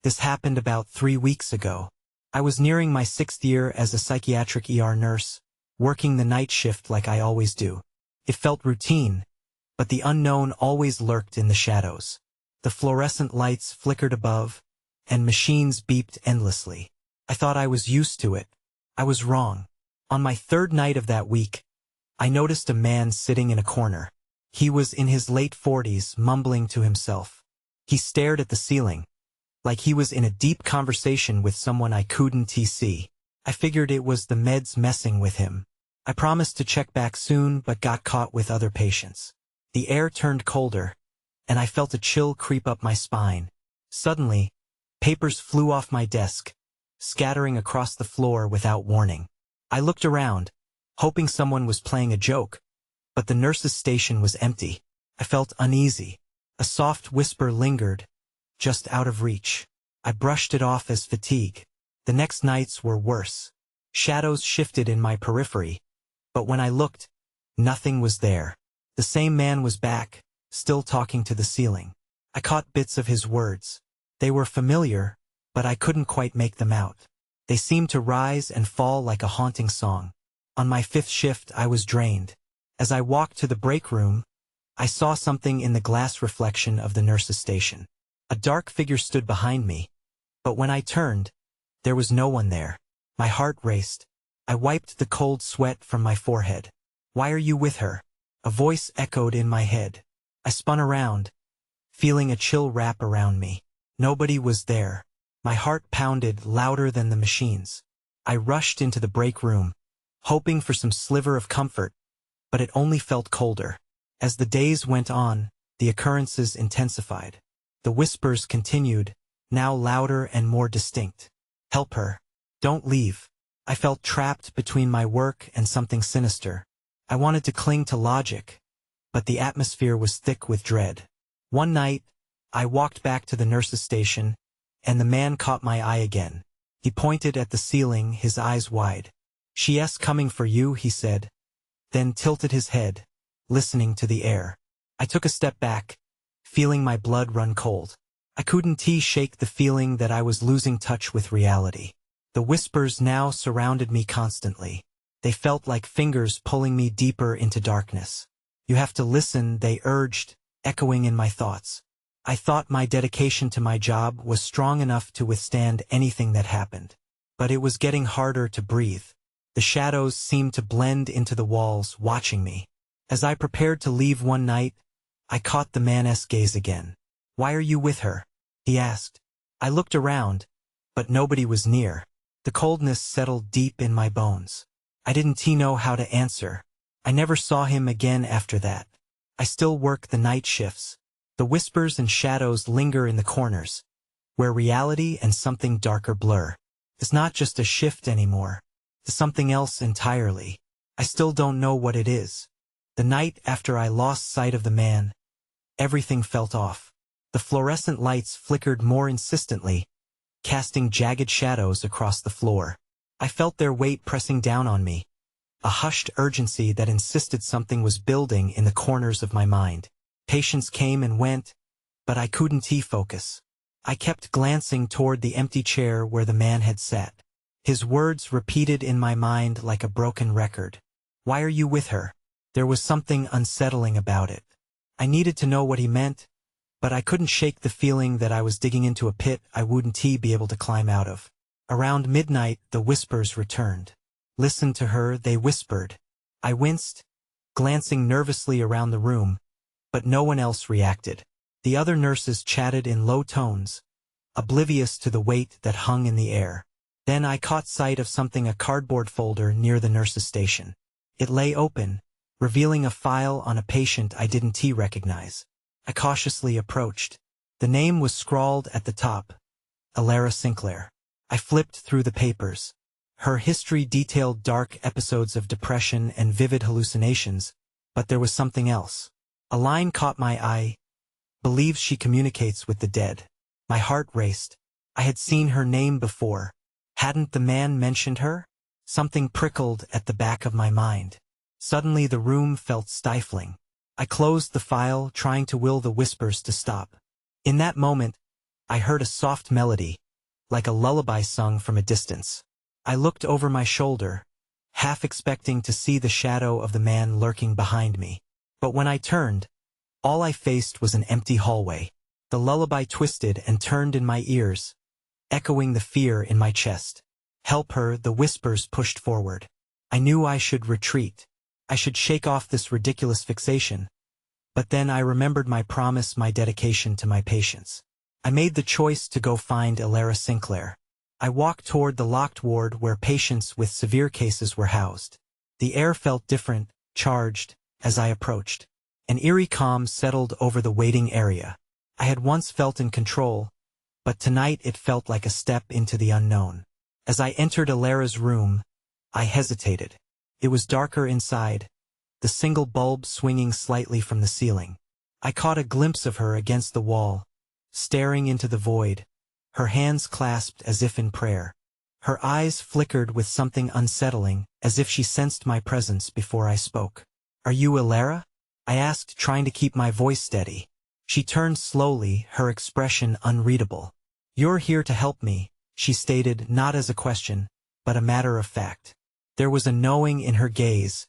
This happened about 3 weeks ago. I was nearing my 6th year as a psychiatric ER nurse, working the night shift like I always do. It felt routine, but the unknown always lurked in the shadows. The fluorescent lights flickered above, and machines beeped endlessly. I thought I was used to it. I was wrong. On my 3rd night of that week, I noticed a man sitting in a corner. He was in his late 40s, mumbling to himself. He stared at the ceiling, like he was in a deep conversation with someone I couldn't see. I figured it was the meds messing with him. I promised to check back soon, but got caught with other patients. The air turned colder, and I felt a chill creep up my spine. Suddenly, papers flew off my desk, scattering across the floor without warning. I looked around, hoping someone was playing a joke, but the nurse's station was empty. I felt uneasy. A soft whisper lingered, just out of reach. I brushed it off as fatigue. The next nights were worse. Shadows shifted in my periphery, but when I looked, nothing was there. The same man was back, still talking to the ceiling. I caught bits of his words. They were familiar, but I couldn't quite make them out. They seemed to rise and fall like a haunting song. On my 5th shift, I was drained. As I walked to the break room, I saw something in the glass reflection of the nurse's station. A dark figure stood behind me, but when I turned, there was no one there. My heart raced. I wiped the cold sweat from my forehead. "Why are you with her?" A voice echoed in my head. I spun around, feeling a chill wrap around me. Nobody was there. My heart pounded louder than the machines. I rushed into the break room, hoping for some sliver of comfort, but it only felt colder. As the days went on, the occurrences intensified. The whispers continued, now louder and more distinct. "Help her. Don't leave." I felt trapped between my work and something sinister. I wanted to cling to logic, but the atmosphere was thick with dread. One night, I walked back to the nurse's station, and the man caught my eye again. He pointed at the ceiling, his eyes wide. "She's coming for you," he said, then tilted his head, listening to the air. I took a step back, feeling my blood run cold. I couldn't shake the feeling that I was losing touch with reality. The whispers now surrounded me constantly. They felt like fingers pulling me deeper into darkness. "You have to listen," they urged, echoing in my thoughts. I thought my dedication to my job was strong enough to withstand anything that happened. But it was getting harder to breathe. The shadows seemed to blend into the walls, watching me. As I prepared to leave one night, I caught the man's gaze again. "Why are you with her?" he asked. I looked around, but nobody was near. The coldness settled deep in my bones. I didn't know how to answer. I never saw him again after that. I still work the night shifts. The whispers and shadows linger in the corners, where reality and something darker blur. It's not just a shift anymore. It's something else entirely. I still don't know what it is. The night after I lost sight of the man, everything felt off. The fluorescent lights flickered more insistently, casting jagged shadows across the floor. I felt their weight pressing down on me, a hushed urgency that insisted something was building in the corners of my mind. Patients came and went, but I couldn't focus. I kept glancing toward the empty chair where the man had sat. His words repeated in my mind like a broken record. "Why are you with her?" There was something unsettling about it. I needed to know what he meant, but I couldn't shake the feeling that I was digging into a pit I wouldn't be able to climb out of. Around midnight, the whispers returned. "Listen to her," they whispered. I winced, glancing nervously around the room, but no one else reacted. The other nurses chatted in low tones, oblivious to the weight that hung in the air. Then I caught sight of something, a cardboard folder near the nurse's station. It lay open, revealing a file on a patient I didn't recognize. I cautiously approached. The name was scrawled at the top, Elara Sinclair. I flipped through the papers. Her history detailed dark episodes of depression and vivid hallucinations, but there was something else. A line caught my eye. "Believes she communicates with the dead." My heart raced. I had seen her name before. Hadn't the man mentioned her? Something prickled at the back of my mind. Suddenly the room felt stifling. I closed the file, trying to will the whispers to stop. In that moment, I heard a soft melody, like a lullaby sung from a distance. I looked over my shoulder, half expecting to see the shadow of the man lurking behind me. But when I turned, all I faced was an empty hallway. The lullaby twisted and turned in my ears, echoing the fear in my chest. Help her, the whispers pushed forward. I knew I should retreat. I should shake off this ridiculous fixation. But then I remembered my promise, my dedication to my patients. I made the choice to go find Elara Sinclair. I walked toward the locked ward where patients with severe cases were housed. The air felt different, charged, as I approached. An eerie calm settled over the waiting area. I had once felt in control, but tonight it felt like a step into the unknown. As I entered Elara's room, I hesitated. It was darker inside, the single bulb swinging slightly from the ceiling. I caught a glimpse of her against the wall, staring into the void, her hands clasped as if in prayer. Her eyes flickered with something unsettling, as if she sensed my presence before I spoke. "Are you Elara?" I asked, trying to keep my voice steady. She turned slowly, her expression unreadable. "You're here to help me," she stated, not as a question, but a matter of fact. There was a knowing in her gaze,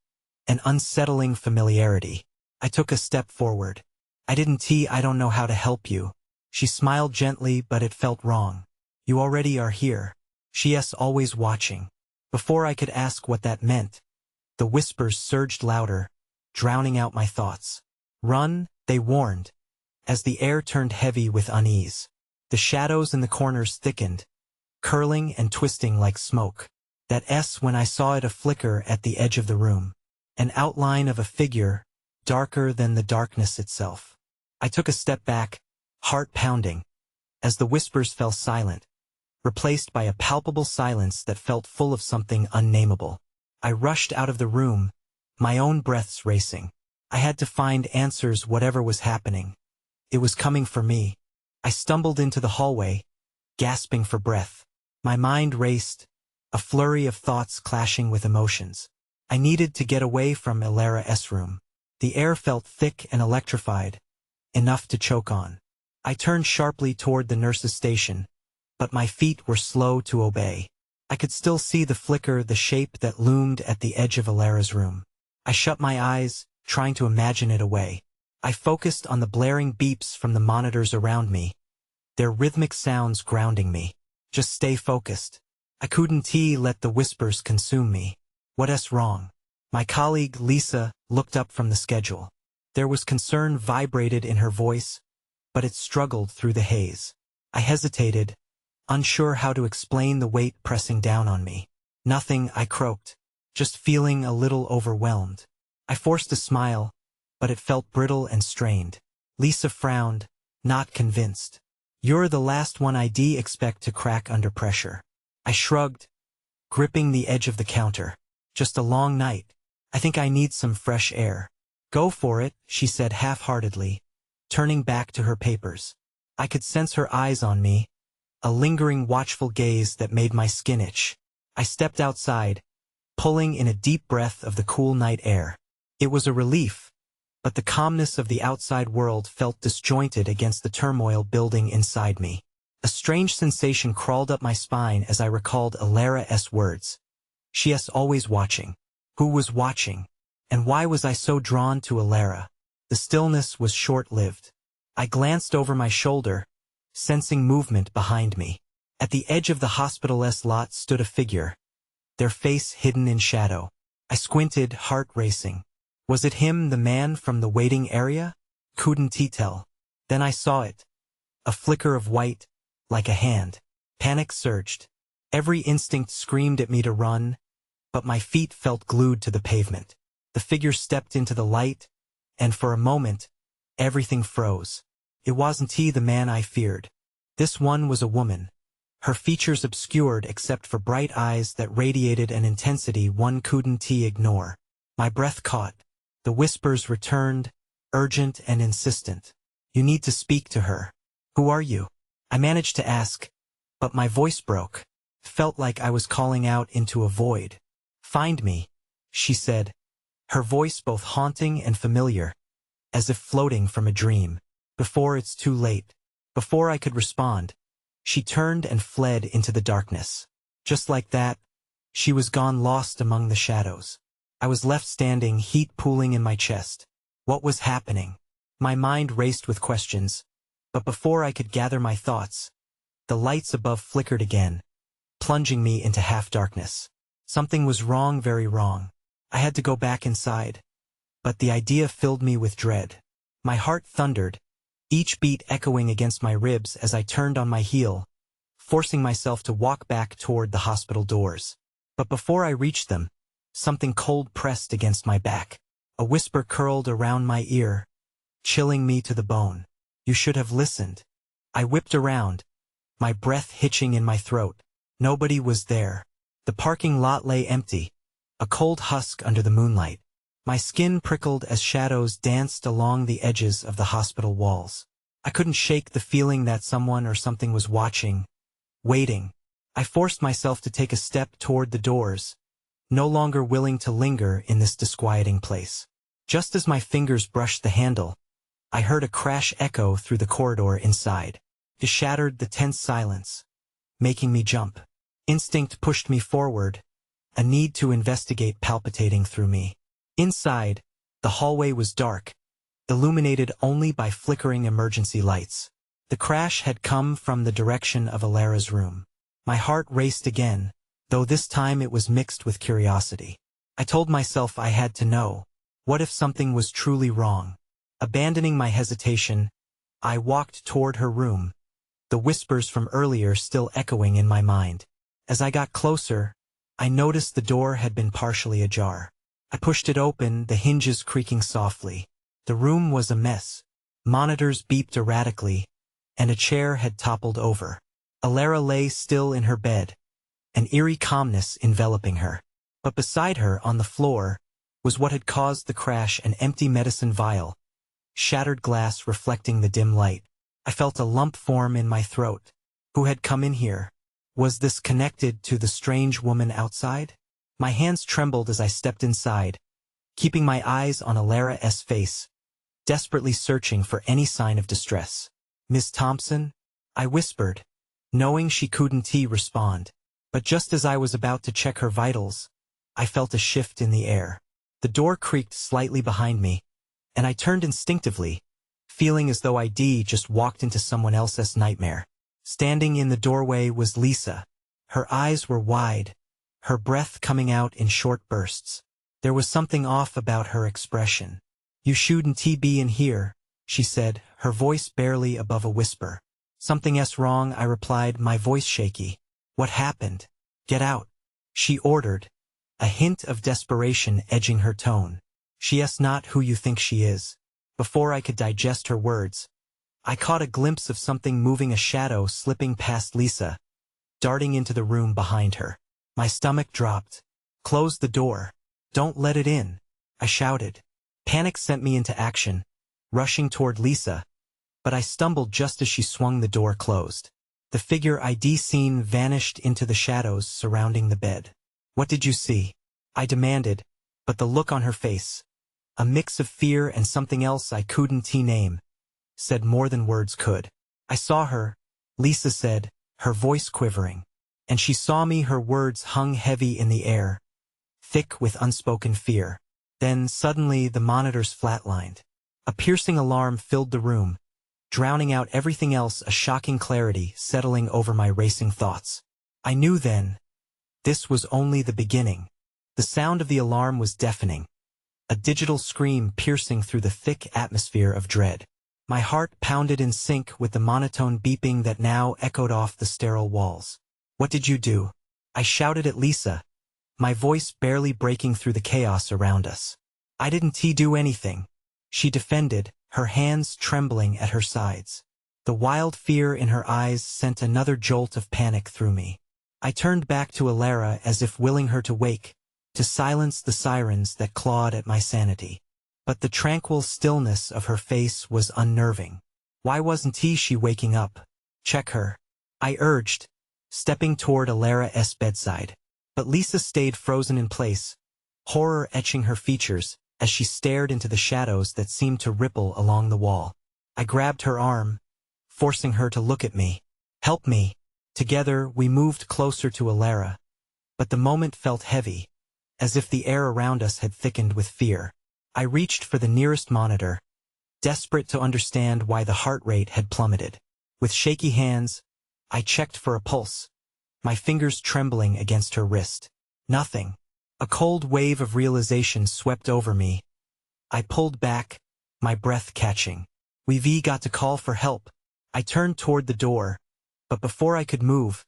an unsettling familiarity. I took a step forward. "I don't know how to help you." She smiled gently, but it felt wrong. "You already are here." She's always watching. Before I could ask what that meant, the whispers surged louder, drowning out my thoughts. "Run," they warned, as the air turned heavy with unease. The shadows in the corners thickened, curling and twisting like smoke. That S when I saw it, a flicker at the edge of the room. An outline of a figure, darker than the darkness itself. I took a step back, heart pounding, as the whispers fell silent, replaced by a palpable silence that felt full of something unnameable. I rushed out of the room, my own breaths racing. I had to find answers, whatever was happening. It was coming for me. I stumbled into the hallway, gasping for breath. My mind raced, a flurry of thoughts clashing with emotions. I needed to get away from Elara's room. The air felt thick and electrified, enough to choke on. I turned sharply toward the nurse's station, but my feet were slow to obey. I could still see the flicker, the shape that loomed at the edge of Elara's room. I shut my eyes, trying to imagine it away. I focused on the blaring beeps from the monitors around me, their rhythmic sounds grounding me. Just stay focused. I couldn't let the whispers consume me. "What's wrong?" My colleague, Lisa, looked up from the schedule. There was concern vibrated in her voice, but it struggled through the haze. I hesitated, unsure how to explain the weight pressing down on me. "Nothing," I croaked, "just feeling a little overwhelmed." I forced a smile, but it felt brittle and strained. Lisa frowned, not convinced. "You're the last one I'd expect to crack under pressure." I shrugged, gripping the edge of the counter. "Just a long night. I think I need some fresh air." "Go for it," she said half-heartedly, turning back to her papers. I could sense her eyes on me, a lingering watchful gaze that made my skin itch. I stepped outside, pulling in a deep breath of the cool night air. It was a relief, but the calmness of the outside world felt disjointed against the turmoil building inside me. A strange sensation crawled up my spine as I recalled Elara's words. "She's always watching." Who was watching? And why was I so drawn to Elara? The stillness was short-lived. I glanced over my shoulder, sensing movement behind me. At the edge of the hospital's lot stood a figure, their face hidden in shadow. I squinted, heart racing. Was it him, the man from the waiting area? Couldn't tell. Then I saw it. A flicker of white, like a hand. Panic surged. Every instinct screamed at me to run, but my feet felt glued to the pavement. The figure stepped into the light, and for a moment, everything froze. It wasn't he, the man I feared. This one was a woman, her features obscured except for bright eyes that radiated an intensity one couldn't ignore. My breath caught. The whispers returned, urgent and insistent. "You need to speak to her." "Who are you?" I managed to ask, but my voice broke. Felt like I was calling out into a void. "Find me," she said, her voice both haunting and familiar, as if floating from a dream. "Before it's too late." Before I could respond, She turned and fled into the darkness. Just like that, she was gone, lost among the shadows. I was left standing, heat pooling in my chest. What was happening? My mind raced with questions, but before I could gather my thoughts, the lights above flickered again, plunging me into half-darkness. Something was wrong, very wrong. I had to go back inside, but the idea filled me with dread. My heart thundered, each beat echoing against my ribs as I turned on my heel, forcing myself to walk back toward the hospital doors. But before I reached them, something cold pressed against my back. A whisper curled around my ear, chilling me to the bone. You should have listened. I whipped around, my breath hitching in my throat. Nobody was there. The parking lot lay empty, a cold husk under the moonlight. My skin prickled as shadows danced along the edges of the hospital walls. I couldn't shake the feeling that someone or something was watching, waiting. I forced myself to take a step toward the doors, no longer willing to linger in this disquieting place. Just as my fingers brushed the handle, I heard a crash echo through the corridor inside. It shattered the tense silence, making me jump. Instinct pushed me forward, a need to investigate palpitating through me. Inside, the hallway was dark, illuminated only by flickering emergency lights. The crash had come from the direction of Elara's room. My heart raced again, though this time it was mixed with curiosity. I told myself I had to know. What if something was truly wrong? Abandoning my hesitation, I walked toward her room, the whispers from earlier still echoing in my mind. As I got closer, I noticed the door had been partially ajar. I pushed it open, the hinges creaking softly. The room was a mess. Monitors beeped erratically, and a chair had toppled over. Elara lay still in her bed, an eerie calmness enveloping her. But beside her, on the floor, was what had caused the crash, an empty medicine vial, shattered glass reflecting the dim light. I felt a lump form in my throat. Who had come in here? Was this connected to the strange woman outside? My hands trembled as I stepped inside, keeping my eyes on Elara's face, desperately searching for any sign of distress. "Miss Thompson?" I whispered, knowing she couldn't respond. But just as I was about to check her vitals, I felt a shift in the air. The door creaked slightly behind me, and I turned instinctively, feeling as though I'd just walked into someone else's nightmare. Standing in the doorway was Lisa. Her eyes were wide, her breath coming out in short bursts. There was something off about her expression. "You shouldn't be in here," she said, her voice barely above a whisper. "Something's wrong," I replied, my voice shaky. "What happened?" "Get out," she ordered, a hint of desperation edging her tone. "She's not who you think she is." Before I could digest her words, I caught a glimpse of something moving, a shadow slipping past Lisa, darting into the room behind her. My stomach dropped. "Close the door. Don't let it in," I shouted. Panic sent me into action, rushing toward Lisa, but I stumbled just as she swung the door closed. The figure I'd seen vanished into the shadows surrounding the bed. "What did you see?" I demanded, but the look on her face, a mix of fear and something else I couldn't name, said more than words could. "I saw her," Lisa said, her voice quivering. "And she saw me." Her words hung heavy in the air, thick with unspoken fear. Then suddenly the monitors flatlined. A piercing alarm filled the room, drowning out everything else, a shocking clarity settling over my racing thoughts. I knew then, this was only the beginning. The sound of the alarm was deafening, a digital scream piercing through the thick atmosphere of dread. My heart pounded in sync with the monotone beeping that now echoed off the sterile walls. "What did you do?" I shouted at Lisa, my voice barely breaking through the chaos around us. "I didn't do anything," she defended, her hands trembling at her sides. The wild fear in her eyes sent another jolt of panic through me. I turned back to Elara as if willing her to wake, to silence the sirens that clawed at my sanity. But the tranquil stillness of her face was unnerving. Why wasn't she waking up? "Check her," I urged, stepping toward Elara's bedside. But Lisa stayed frozen in place, horror etching her features as she stared into the shadows that seemed to ripple along the wall. I grabbed her arm, forcing her to look at me. Help me. Together, we moved closer to Elara, but the moment felt heavy, as if the air around us had thickened with fear. I reached for the nearest monitor, desperate to understand why the heart rate had plummeted. With shaky hands, I checked for a pulse, my fingers trembling against her wrist. Nothing. A cold wave of realization swept over me. I pulled back, my breath catching. We've got to call for help. I turned toward the door, but before I could move,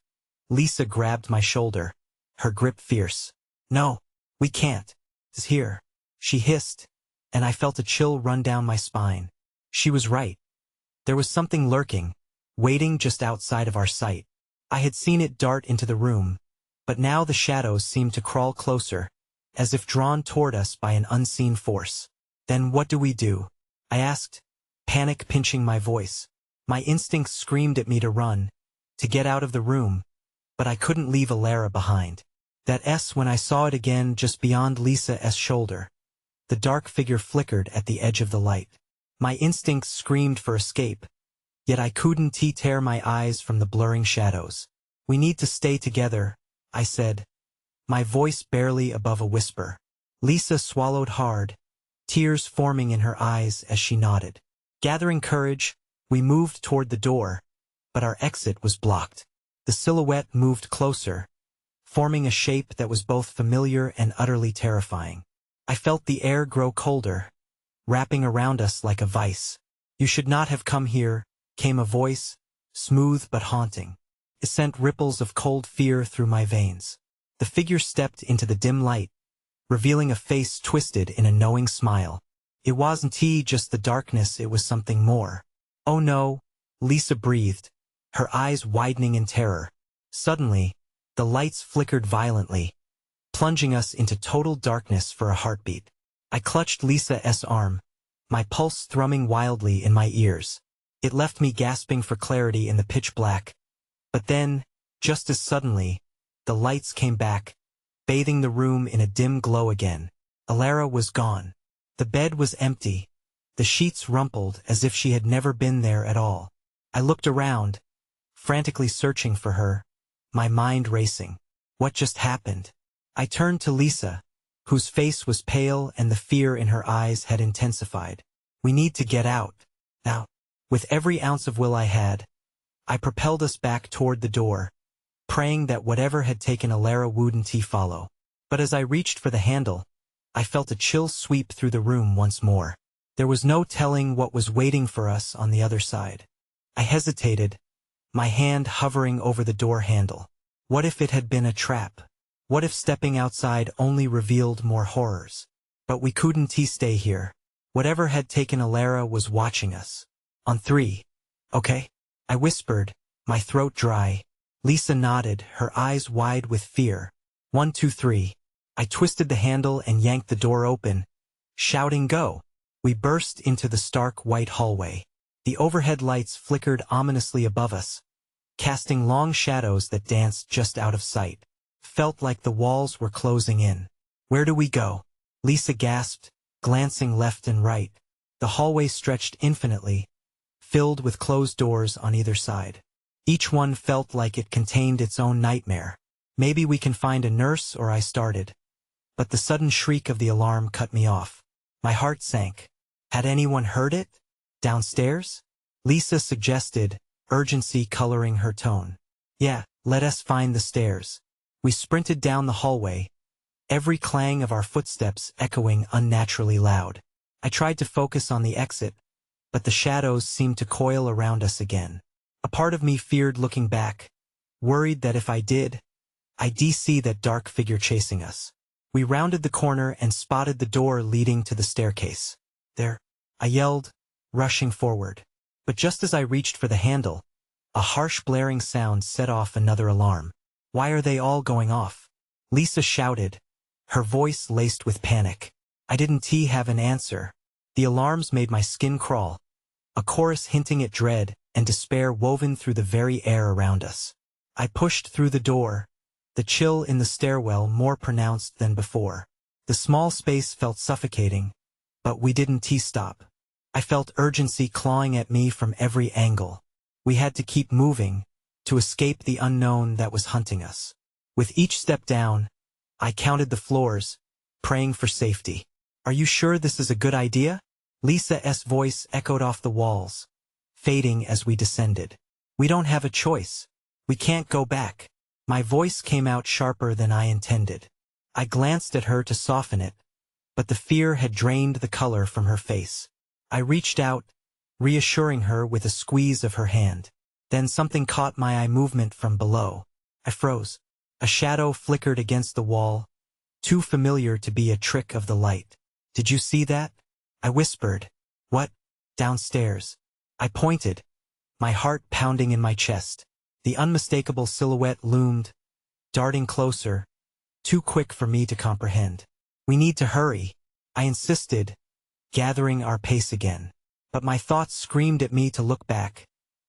Lisa grabbed my shoulder, her grip fierce. No, we can't. It's here, she hissed, and I felt a chill run down my spine. She was right. There was something lurking, waiting just outside of our sight. I had seen it dart into the room, but now the shadows seemed to crawl closer, as if drawn toward us by an unseen force. Then what do? I asked, panic pinching my voice. My instincts screamed at me to run, to get out of the room, but I couldn't leave Elara behind. That when I saw it again just beyond Lisa's shoulder. The dark figure flickered at the edge of the light. My instincts screamed for escape, yet I couldn't tear my eyes from the blurring shadows. We need to stay together, I said, my voice barely above a whisper. Lisa swallowed hard, tears forming in her eyes as she nodded. Gathering courage, we moved toward the door, but our exit was blocked. The silhouette moved closer, forming a shape that was both familiar and utterly terrifying. I felt the air grow colder, wrapping around us like a vice. You should not have come here, came a voice, smooth but haunting. It sent ripples of cold fear through my veins. The figure stepped into the dim light, revealing a face twisted in a knowing smile. It wasn't just the darkness, it was something more. Oh no, Lisa breathed, her eyes widening in terror. Suddenly, the lights flickered violently, plunging us into total darkness for a heartbeat. I clutched Lisa's arm, my pulse thrumming wildly in my ears. It left me gasping for clarity in the pitch black. But then, just as suddenly, the lights came back, bathing the room in a dim glow again. Elara was gone. The bed was empty, the sheets rumpled as if she had never been there at all. I looked around, frantically searching for her, my mind racing. What just happened? I turned to Lisa, whose face was pale and the fear in her eyes had intensified. We need to get out, now. With every ounce of will I had, I propelled us back toward the door, praying that whatever had taken Elara wouldn't follow. But as I reached for the handle, I felt a chill sweep through the room once more. There was no telling what was waiting for us on the other side. I hesitated, my hand hovering over the door handle. What if it had been a trap? What if stepping outside only revealed more horrors? But we couldn't stay here. Whatever had taken Elara was watching us. On 3. Okay? I whispered, my throat dry. Lisa nodded, her eyes wide with fear. 1, 2, 3. I twisted the handle and yanked the door open, shouting go. We burst into the stark white hallway. The overhead lights flickered ominously above us, casting long shadows that danced just out of sight. Felt like the walls were closing in. Where do we go? Lisa gasped, glancing left and right. The hallway stretched infinitely, filled with closed doors on either side. Each one felt like it contained its own nightmare. Maybe we can find a nurse, or I started. But the sudden shriek of the alarm cut me off. My heart sank. Had anyone heard it? Downstairs? Lisa suggested, urgency coloring her tone. Yeah, let us find the stairs. We sprinted down the hallway, every clang of our footsteps echoing unnaturally loud. I tried to focus on the exit, but the shadows seemed to coil around us again. A part of me feared looking back, worried that if I did, I'd see that dark figure chasing us. We rounded the corner and spotted the door leading to the staircase. There, I yelled, rushing forward. But just as I reached for the handle, a harsh blaring sound set off another alarm. Why are they all going off? Lisa shouted, her voice laced with panic. I didn't have an answer. The alarms made my skin crawl, a chorus hinting at dread and despair woven through the very air around us. I pushed through the door, the chill in the stairwell more pronounced than before. The small space felt suffocating, but we didn't stop. I felt urgency clawing at me from every angle. We had to keep moving, to escape the unknown that was hunting us. With each step down, I counted the floors, praying for safety. "Are you sure this is a good idea?" Lisa's voice echoed off the walls, fading as we descended. "We don't have a choice. We can't go back." My voice came out sharper than I intended. I glanced at her to soften it, but the fear had drained the color from her face. I reached out, reassuring her with a squeeze of her hand. Then something caught my eye movement from below. I froze. A shadow flickered against the wall, too familiar to be a trick of the light. "Did you see that?" I whispered. "What?" "Downstairs." I pointed, my heart pounding in my chest. The unmistakable silhouette loomed, darting closer, too quick for me to comprehend. "We need to hurry," I insisted, gathering our pace again. But my thoughts screamed at me to look back,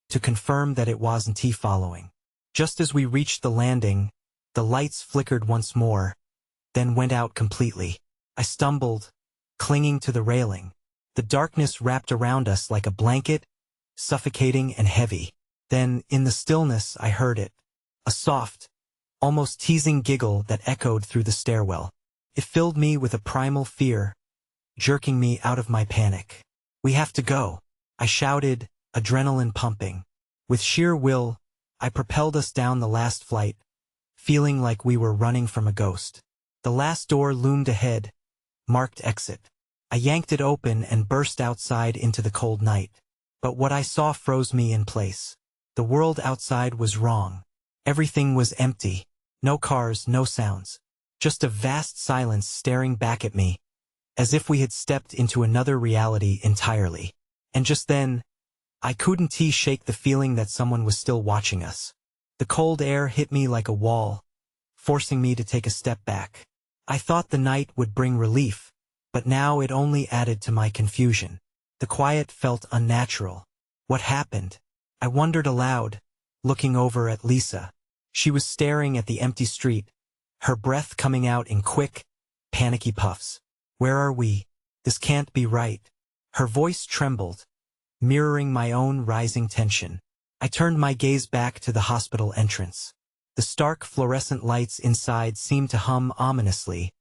to confirm that it wasn't he following. Just as we reached the landing, the lights flickered once more, then went out completely. I stumbled, clinging to the railing. The darkness wrapped around us like a blanket, suffocating and heavy. Then, in the stillness, I heard it. A soft, almost teasing giggle that echoed through the stairwell. It filled me with a primal fear, jerking me out of my panic. "We have to go," I shouted, adrenaline pumping. With sheer will, I propelled us down the last flight, feeling like we were running from a ghost. The last door loomed ahead, marked exit. I yanked it open and burst outside into the cold night. But what I saw froze me in place. The world outside was wrong. Everything was empty. No cars, no sounds. Just a vast silence staring back at me, as if we had stepped into another reality entirely. And just then, I couldn't shake the feeling that someone was still watching us. The cold air hit me like a wall, forcing me to take a step back. I thought the night would bring relief, but now it only added to my confusion. The quiet felt unnatural. What happened? I wondered aloud, looking over at Lisa. She was staring at the empty street, her breath coming out in quick, panicky puffs. "Where are we? This can't be right." Her voice trembled, mirroring my own rising tension. I turned my gaze back to the hospital entrance. The stark fluorescent lights inside seemed to hum ominously,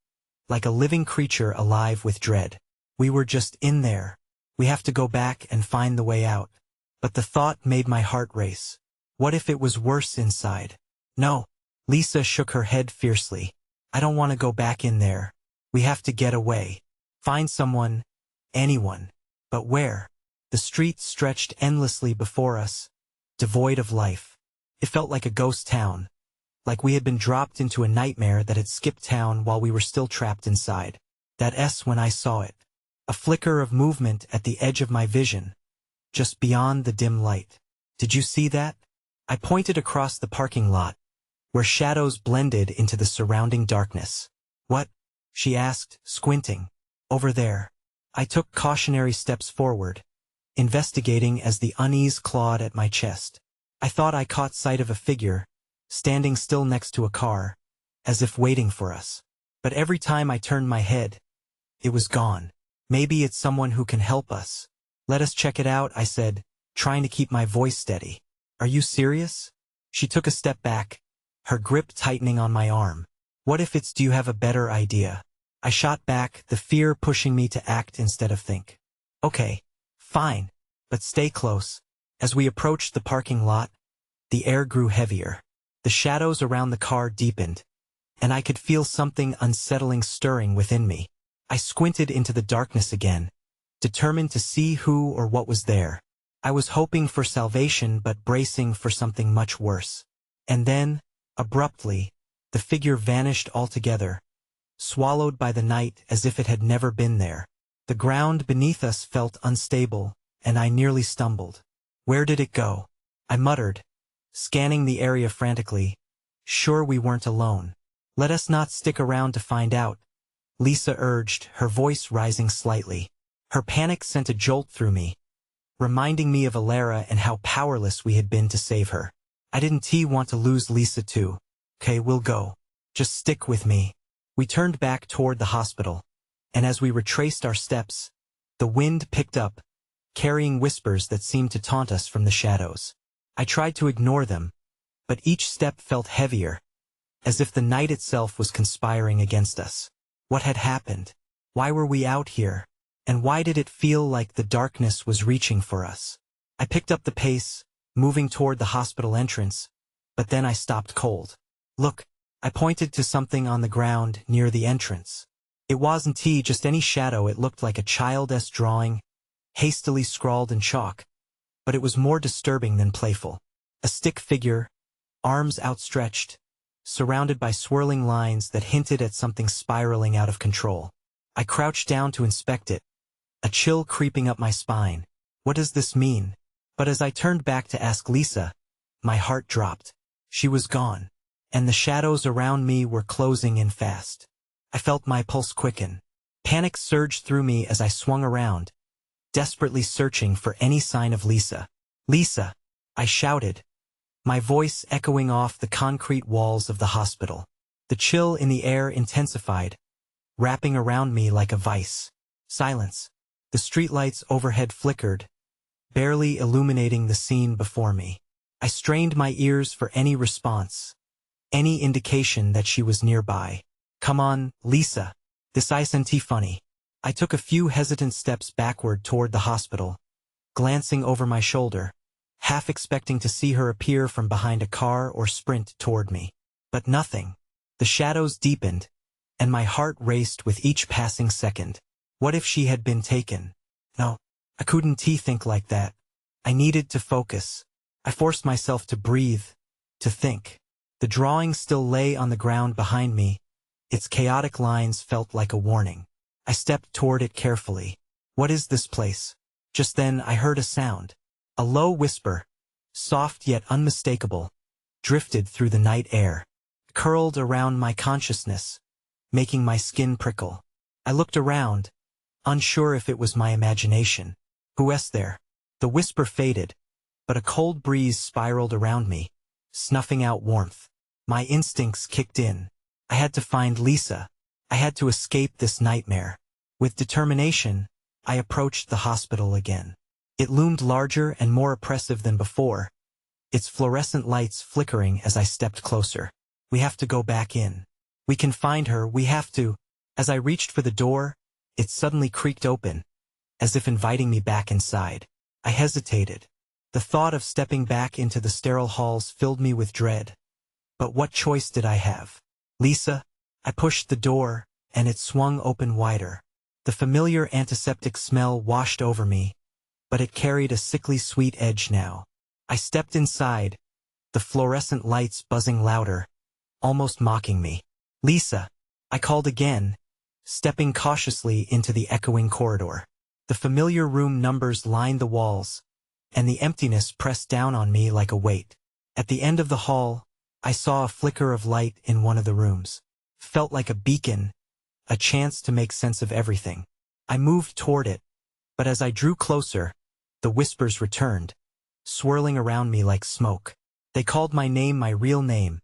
like a living creature alive with dread. We were just in there. We have to go back and find the way out. But the thought made my heart race. What if it was worse inside? "No." Lisa shook her head fiercely. "I don't want to go back in there. We have to get away. Find someone, anyone. But where?" The street stretched endlessly before us, devoid of life. It felt like a ghost town, like we had been dropped into a nightmare that had skipped town while we were still trapped inside. That S when I saw it. A flicker of movement at the edge of my vision, just beyond the dim light. "Did you see that?" I pointed across the parking lot, where shadows blended into the surrounding darkness. "What?" she asked, squinting. "Over there." I took cautionary steps forward, investigating as the unease clawed at my chest. I thought I caught sight of a figure, standing still next to a car, as if waiting for us. But every time I turned my head, it was gone. "Maybe it's someone who can help us." "Let us check it out," I said, trying to keep my voice steady. "Are you serious?" She took a step back, her grip tightening on my arm. "What if it's do you have a better idea?" I shot back, the fear pushing me to act instead of think. "Okay, fine, but stay close." As we approached the parking lot, the air grew heavier. The shadows around the car deepened, and I could feel something unsettling stirring within me. I squinted into the darkness again, determined to see who or what was there. I was hoping for salvation but bracing for something much worse. And then, abruptly, the figure vanished altogether, swallowed by the night as if it had never been there. The ground beneath us felt unstable, and I nearly stumbled. "Where did it go?" I muttered, scanning the area frantically, sure we weren't alone. "Let us not stick around to find out," Lisa urged, her voice rising slightly. Her panic sent a jolt through me, reminding me of Elara and how powerless we had been to save her. I didn't want to lose Lisa too. "Okay, we'll go. Just stick with me." We turned back toward the hospital, and as we retraced our steps, the wind picked up, carrying whispers that seemed to taunt us from the shadows. I tried to ignore them, but each step felt heavier, as if the night itself was conspiring against us. What had happened? Why were we out here? And why did it feel like the darkness was reaching for us? I picked up the pace, moving toward the hospital entrance, but then I stopped cold. Look, I pointed to something on the ground near the entrance. It wasn't just any shadow. It looked like a child's drawing, hastily scrawled in chalk, but it was more disturbing than playful. A stick figure, arms outstretched, surrounded by swirling lines that hinted at something spiraling out of control. I crouched down to inspect it, a chill creeping up my spine. What does this mean? But as I turned back to ask Lisa, my heart dropped. She was gone, and the shadows around me were closing in fast. I felt my pulse quicken. Panic surged through me as I swung around, desperately searching for any sign of Lisa. "Lisa!" I shouted, my voice echoing off the concrete walls of the hospital. The chill in the air intensified, wrapping around me like a vice. Silence. The streetlights overhead flickered, barely illuminating the scene before me. I strained my ears for any response, any indication that she was nearby. "Come on, Lisa. This isn't funny." I took a few hesitant steps backward toward the hospital, glancing over my shoulder, half expecting to see her appear from behind a car or sprint toward me. But nothing. The shadows deepened, and my heart raced with each passing second. What if she had been taken? No, I couldn't think like that. I needed to focus. I forced myself to breathe, to think. The drawing still lay on the ground behind me. Its chaotic lines felt like a warning. I stepped toward it carefully. What is this place? Just then I heard a sound. A low whisper, soft yet unmistakable, drifted through the night air, curled around my consciousness, making my skin prickle. I looked around, unsure if it was my imagination. "Who's there?" The whisper faded, but a cold breeze spiraled around me, snuffing out warmth. My instincts kicked in. I had to find Lisa. I had to escape this nightmare. With determination, I approached the hospital again. It loomed larger and more oppressive than before, its fluorescent lights flickering as I stepped closer. "We have to go back in. We can find her, we have to." As I reached for the door, it suddenly creaked open, as if inviting me back inside. I hesitated. The thought of stepping back into the sterile halls filled me with dread. But what choice did I have? "Lisa?" I pushed the door, and it swung open wider. The familiar antiseptic smell washed over me, but it carried a sickly sweet edge now. I stepped inside, the fluorescent lights buzzing louder, almost mocking me. "Lisa!" I called again, stepping cautiously into the echoing corridor. The familiar room numbers lined the walls, and the emptiness pressed down on me like a weight. At the end of the hall, I saw a flicker of light in one of the rooms. Felt like a beacon, a chance to make sense of everything. I moved toward it, but as I drew closer, the whispers returned, swirling around me like smoke. They called my name, my real name,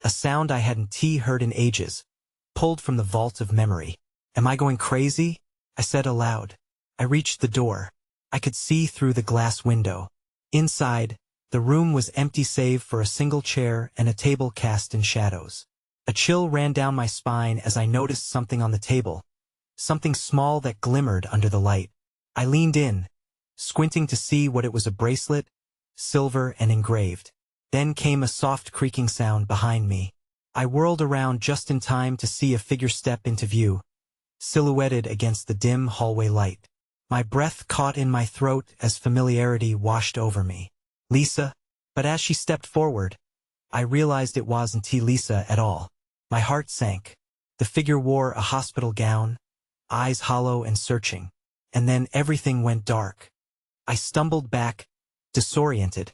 a sound I hadn't heard in ages, pulled from the vault of memory. "Am I going crazy?" I said aloud. I reached the door. I could see through the glass window. Inside, the room was empty save for a single chair and a table cast in shadows. A chill ran down my spine as I noticed something on the table, something small that glimmered under the light. I leaned in, squinting to see what it was. A bracelet, silver and engraved. Then came a soft creaking sound behind me. I whirled around just in time to see a figure step into view, silhouetted against the dim hallway light. My breath caught in my throat as familiarity washed over me. "Lisa?" But as she stepped forward, I realized it wasn't Lisa at all. My heart sank. The figure wore a hospital gown, eyes hollow and searching. And then everything went dark. I stumbled back, disoriented,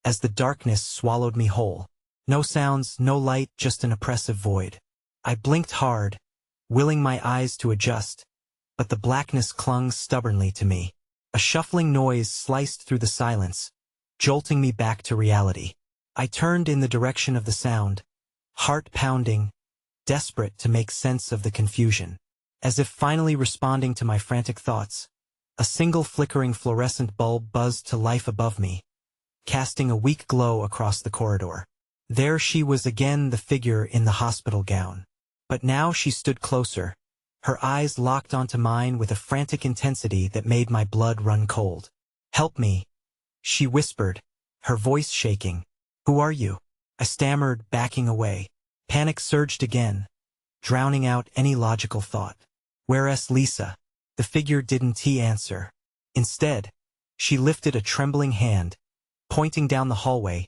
as the darkness swallowed me whole. No sounds, no light, just an oppressive void. I blinked hard, willing my eyes to adjust, but the blackness clung stubbornly to me. A shuffling noise sliced through the silence, jolting me back to reality. I turned in the direction of the sound, heart pounding, desperate to make sense of the confusion. As if finally responding to my frantic thoughts, a single flickering fluorescent bulb buzzed to life above me, casting a weak glow across the corridor. There she was again, the figure in the hospital gown. But now she stood closer, her eyes locked onto mine with a frantic intensity that made my blood run cold. "Help me," she whispered, her voice shaking. "Who are you?" I stammered, backing away. Panic surged again, drowning out any logical thought. "Where's Lisa?" The figure didn't answer. Instead, she lifted a trembling hand, pointing down the hallway,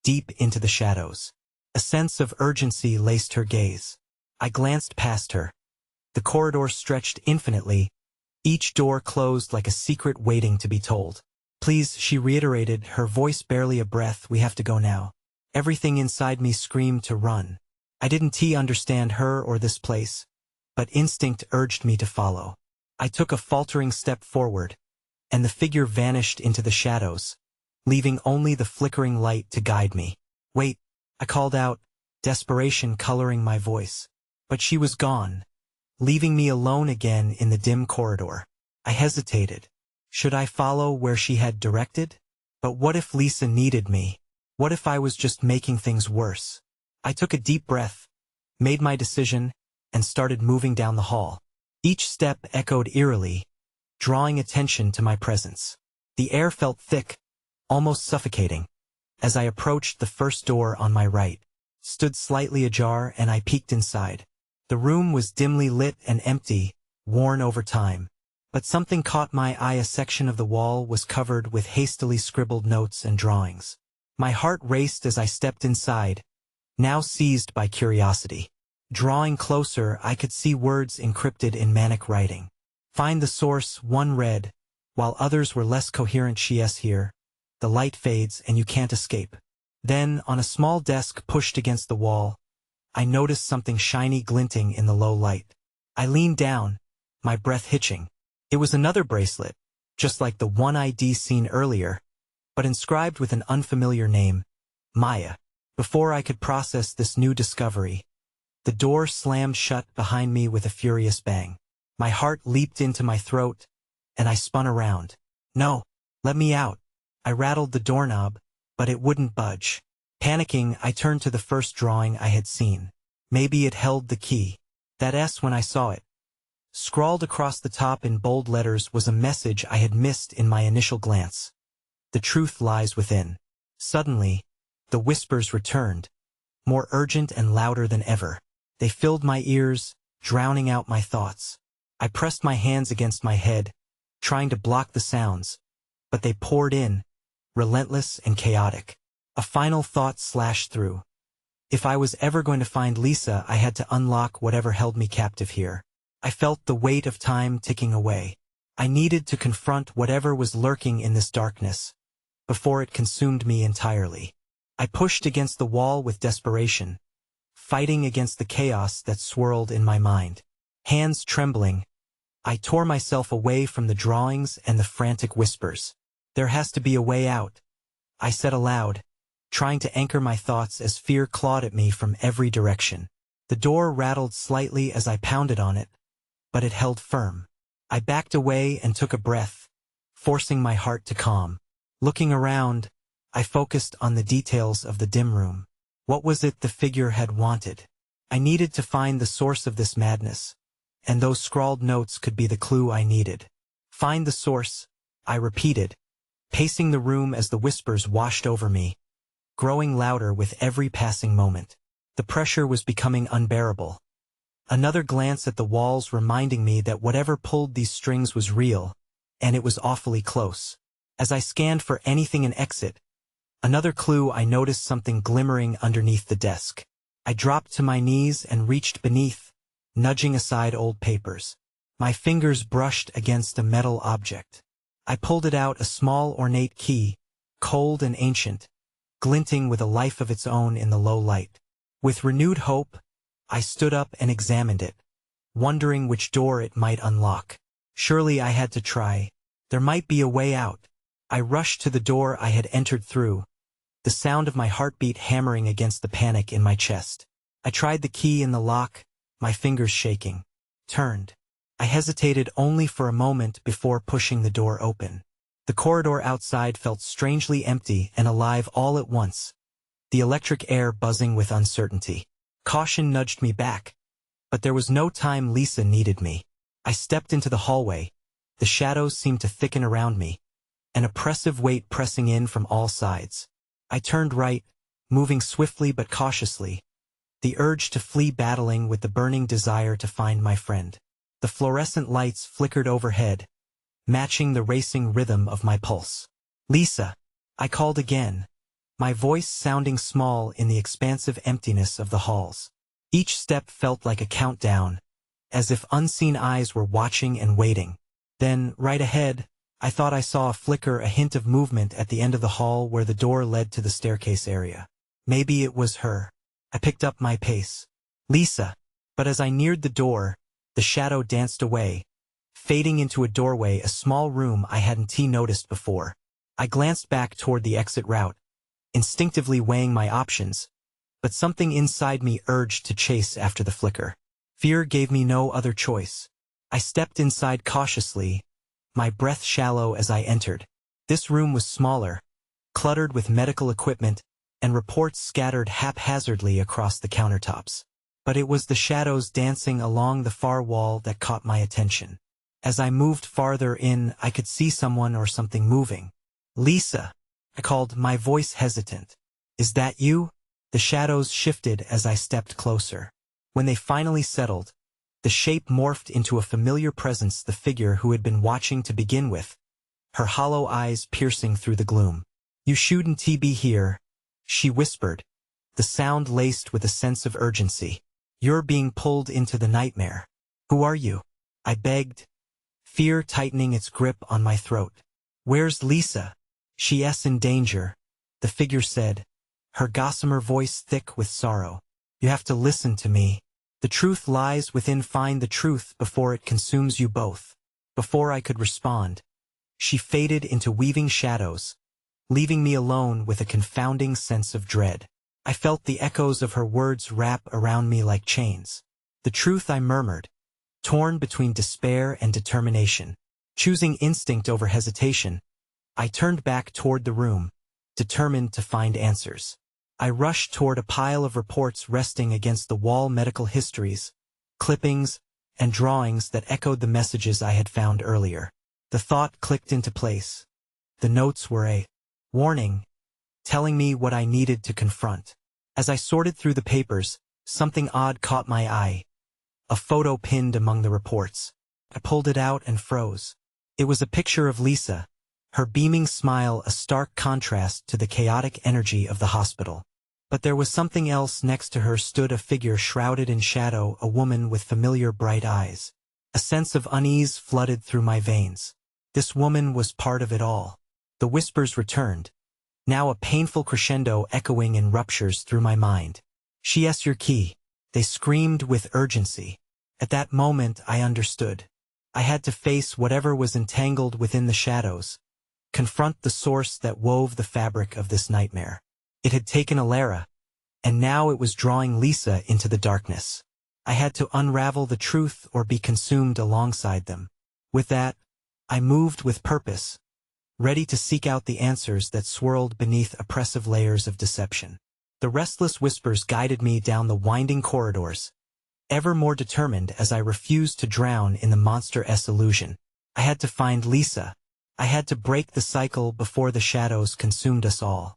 deep into the shadows. A sense of urgency laced her gaze. I glanced past her. The corridor stretched infinitely, each door closed like a secret waiting to be told. "Please," she reiterated, her voice barely a breath, "we have to go now." Everything inside me screamed to run. I didn't understand her or this place, but instinct urged me to follow. I took a faltering step forward, and the figure vanished into the shadows, leaving only the flickering light to guide me. "Wait," I called out, desperation coloring my voice. But she was gone, leaving me alone again in the dim corridor. I hesitated. Should I follow where she had directed? But what if Lisa needed me? What if I was just making things worse? I took a deep breath, made my decision, and started moving down the hall. Each step echoed eerily, drawing attention to my presence. The air felt thick, almost suffocating. As I approached, the first door on my right stood slightly ajar, and I peeked inside. The room was dimly lit and empty, worn over time. But something caught my eye. A section of the wall was covered with hastily scribbled notes and drawings. My heart raced as I stepped inside, now seized by curiosity. Drawing closer, I could see words encrypted in manic writing. "Find the source," one read, while others were less coherent. "She's here. The light fades and you can't escape." Then, on a small desk pushed against the wall, I noticed something shiny glinting in the low light. I leaned down, my breath hitching. It was another bracelet, just like the one I'd seen earlier, but inscribed with an unfamiliar name, Maya. Before I could process this new discovery, the door slammed shut behind me with a furious bang. My heart leaped into my throat, and I spun around. "No, let me out." I rattled the doorknob, but it wouldn't budge. Panicking, I turned to the first drawing I had seen. Maybe it held the key. That S, when I saw it, scrawled across the top in bold letters, was a message I had missed in my initial glance. "The truth lies within." Suddenly, the whispers returned, more urgent and louder than ever. They filled my ears, drowning out my thoughts. I pressed my hands against my head, trying to block the sounds, but they poured in, relentless and chaotic. A final thought slashed through. If I was ever going to find Lisa, I had to unlock whatever held me captive here. I felt the weight of time ticking away. I needed to confront whatever was lurking in this darkness, before it consumed me entirely. I pushed against the wall with desperation, fighting against the chaos that swirled in my mind. Hands trembling, I tore myself away from the drawings and the frantic whispers. "There has to be a way out," I said aloud, trying to anchor my thoughts as fear clawed at me from every direction. The door rattled slightly as I pounded on it, but it held firm. I backed away and took a breath, forcing my heart to calm. Looking around, I focused on the details of the dim room. What was it the figure had wanted? I needed to find the source of this madness, and those scrawled notes could be the clue I needed. "Find the source," I repeated, pacing the room as the whispers washed over me, growing louder with every passing moment. The pressure was becoming unbearable. Another glance at the walls reminding me that whatever pulled these strings was real, and it was awfully close. As I scanned for anything an exit, another clue, I noticed something glimmering underneath the desk. I dropped to my knees and reached beneath, nudging aside old papers. My fingers brushed against a metal object. I pulled it out, a small ornate key, cold and ancient, glinting with a life of its own in the low light. With renewed hope, I stood up and examined it, wondering which door it might unlock. Surely I had to try. There might be a way out. I rushed to the door I had entered through, the sound of my heartbeat hammering against the panic in my chest. I tried the key in the lock, my fingers shaking. Turned. I hesitated only for a moment before pushing the door open. The corridor outside felt strangely empty and alive all at once, the electric air buzzing with uncertainty. Caution nudged me back, but there was no time Lisa needed me. I stepped into the hallway. The shadows seemed to thicken around me, an oppressive weight pressing in from all sides. I turned right, moving swiftly but cautiously, the urge to flee battling with the burning desire to find my friend. The fluorescent lights flickered overhead, matching the racing rhythm of my pulse. "Lisa," I called again, my voice sounding small in the expansive emptiness of the halls. Each step felt like a countdown, as if unseen eyes were watching and waiting. Then, right ahead, I thought I saw a flicker, a hint of movement at the end of the hall where the door led to the staircase area. Maybe it was her. I picked up my pace. "Lisa." But as I neared the door, the shadow danced away, fading into a doorway, a small room I hadn't noticed before. I glanced back toward the exit route, instinctively weighing my options, but something inside me urged to chase after the flicker. Fear gave me no other choice. I stepped inside cautiously, my breath shallow as I entered. This room was smaller, cluttered with medical equipment, and reports scattered haphazardly across the countertops. But it was the shadows dancing along the far wall that caught my attention. As I moved farther in, I could see someone or something moving. "Lisa," I called, my voice hesitant. "Is that you?" The shadows shifted as I stepped closer. When they finally settled, the shape morphed into a familiar presence, the figure who had been watching to begin with, her hollow eyes piercing through the gloom. "You shouldn't be here," she whispered, the sound laced with a sense of urgency. "You're being pulled into the nightmare." "Who are you?" I begged, fear tightening its grip on my throat. "Where's Lisa?" "She's in danger," the figure said, her gossamer voice thick with sorrow. "You have to listen to me. The truth lies within. Find the truth before it consumes you both." Before I could respond, she faded into weaving shadows, leaving me alone with a confounding sense of dread. I felt the echoes of her words wrap around me like chains. "The truth," I murmured, torn between despair and determination. Choosing instinct over hesitation, I turned back toward the room, determined to find answers. I rushed toward a pile of reports resting against the wall, medical histories, clippings, and drawings that echoed the messages I had found earlier. The thought clicked into place. The notes were a warning, telling me what I needed to confront. As I sorted through the papers, something odd caught my eye. A photo pinned among the reports. I pulled it out and froze. It was a picture of Lisa, her beaming smile a stark contrast to the chaotic energy of the hospital. But there was something else. Next to her stood a figure shrouded in shadow, a woman with familiar bright eyes. A sense of unease flooded through my veins. This woman was part of it all. The whispers returned, now a painful crescendo echoing in ruptures through my mind. "She's your key," they screamed with urgency. At that moment I understood. I had to face whatever was entangled within the shadows, confront the source that wove the fabric of this nightmare. It had taken Elara, and now it was drawing Lisa into the darkness. I had to unravel the truth or be consumed alongside them. With that, I moved with purpose, ready to seek out the answers that swirled beneath oppressive layers of deception. The restless whispers guided me down the winding corridors, ever more determined as I refused to drown in the monstrous illusion. I had to find Lisa. I had to break the cycle before the shadows consumed us all.